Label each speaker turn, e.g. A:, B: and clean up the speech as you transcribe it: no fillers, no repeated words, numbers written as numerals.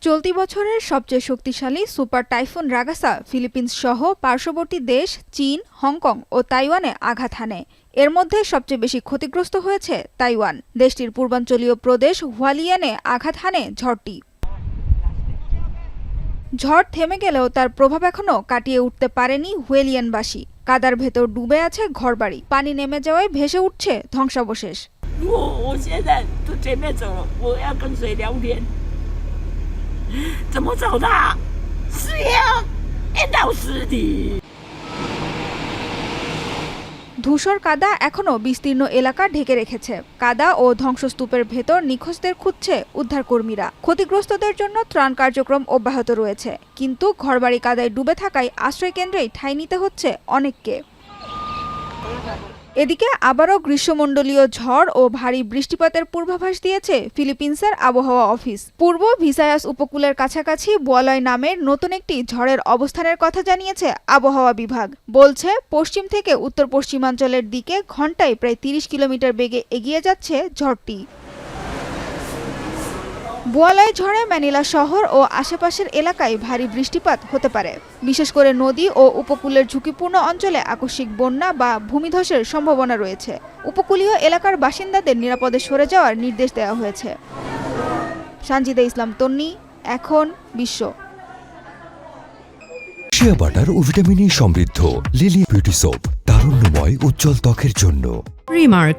A: চলতি বছরের সবচেয়ে শক্তিশালী সুপার টাইফুন রাগাসা ফিলিপিন্স সহ পার্শ্ববর্তী দেশ চীন, হংকং ও তাইওয়ানে আঘাত হানে। এর মধ্যে সবচেয়ে বেশি ক্ষতিগ্রস্ত হয়েছে তাইওয়ান। দেশটির পূর্বাঞ্চলীয় প্রদেশ হুয়ালিয়ানে আঘাত হানে ঝড়টি। ঝড় থেমে গেলেও তার প্রভাব এখনো কাটিয়ে উঠতে পারেনি হুয়েলিয়ানবাসী। কাদার ভেতর ডুবে আছে ঘরবাড়ি, পানি নেমে যাওয়ায় ভেসে উঠছে ধ্বংসাবশেষ।
B: 我现在都准备走了，我要跟谁聊天？怎么找他？是呀，遇到尸体。
A: ধূসর কাদা এখনো বিস্তীর্ণ এলাকা ঢেকে রেখেছে। কাদা ও ধ্বংসস্তূপের ভেতর নিখোঁজদের খুঁজছে উদ্ধারকর্মীরা। ক্ষতিগ্রস্তদের জন্য ত্রাণ কার্যক্রম অব্যাহত রয়েছে, কিন্তু ঘরবাড়ি কাদায় ডুবে থাকায় আশ্রয়কেন্দ্রেই ঠাঁই নিতে হচ্ছে অনেককে। এদিকে আবারও গ্রীষ্মমণ্ডলীয় ঝড় ও ভারী বৃষ্টিপাতের পূর্বাভাস দিয়েছে ফিলিপিন্সের আবহাওয়া অফিস। পূর্ব ভিসায়াস উপকূলের কাছাকাছি বুয়ালয় নামের নতুন একটি ঝড়ের অবস্থানের কথা জানিয়েছে আবহাওয়া বিভাগ। বলছে, পশ্চিম থেকে উত্তর পশ্চিমাঞ্চলের দিকে ঘন্টায় প্রায় ৩০ কিলোমিটার বেগে এগিয়ে যাচ্ছে ঝড়টি। বুয়ালয় ঝড়ে ম্যানিলা শহর ও আশেপাশের এলাকায় ভারী বৃষ্টিপাত হতে পারে। বিশেষ করে নদী ও উপকূলের ঝুঁকিপূর্ণ অঞ্চলে আকস্মিক বন্যা বা ভূমিধসের সম্ভাবনা রয়েছে। উপকূলীয় এলাকার বাসিন্দাদের নিরাপদে সরে যাওয়ার নির্দেশ দেওয়া হয়েছে। সানজিদা ইসলাম তন্নি, এখন বিশ্ব।
C: শিয়া বাটার ও ভিটামিন ই সমৃদ্ধ লিলি বিউটি সোপ, তারুণ্যময় উজ্জ্বল ত্বকের জন্য।
D: রিমার্ক,